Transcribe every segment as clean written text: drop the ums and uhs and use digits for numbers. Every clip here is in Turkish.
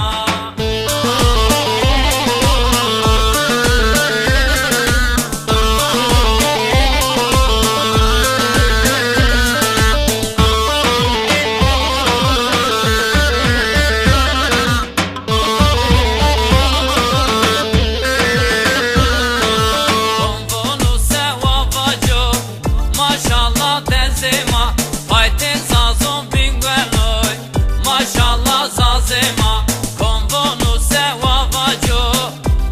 zazema. Maşallah dezema, haytin sazon bingueloy. Maşallah zazema, konvonu sevavaco.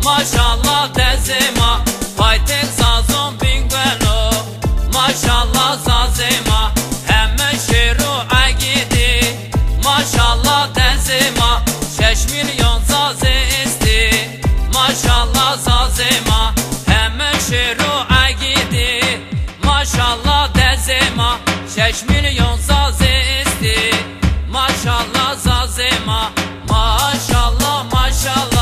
Maşallah dezema, haytin sazon binguelo. Maşallah zazema, hemen şeru agidi. Maşallah dezema, 6 milyon zaze isti. Maşallah zazema, hemen şeru agidi. Maşallah dezema, 6 milyon zaze isti. Maşallah zazema, maşallah maşallah.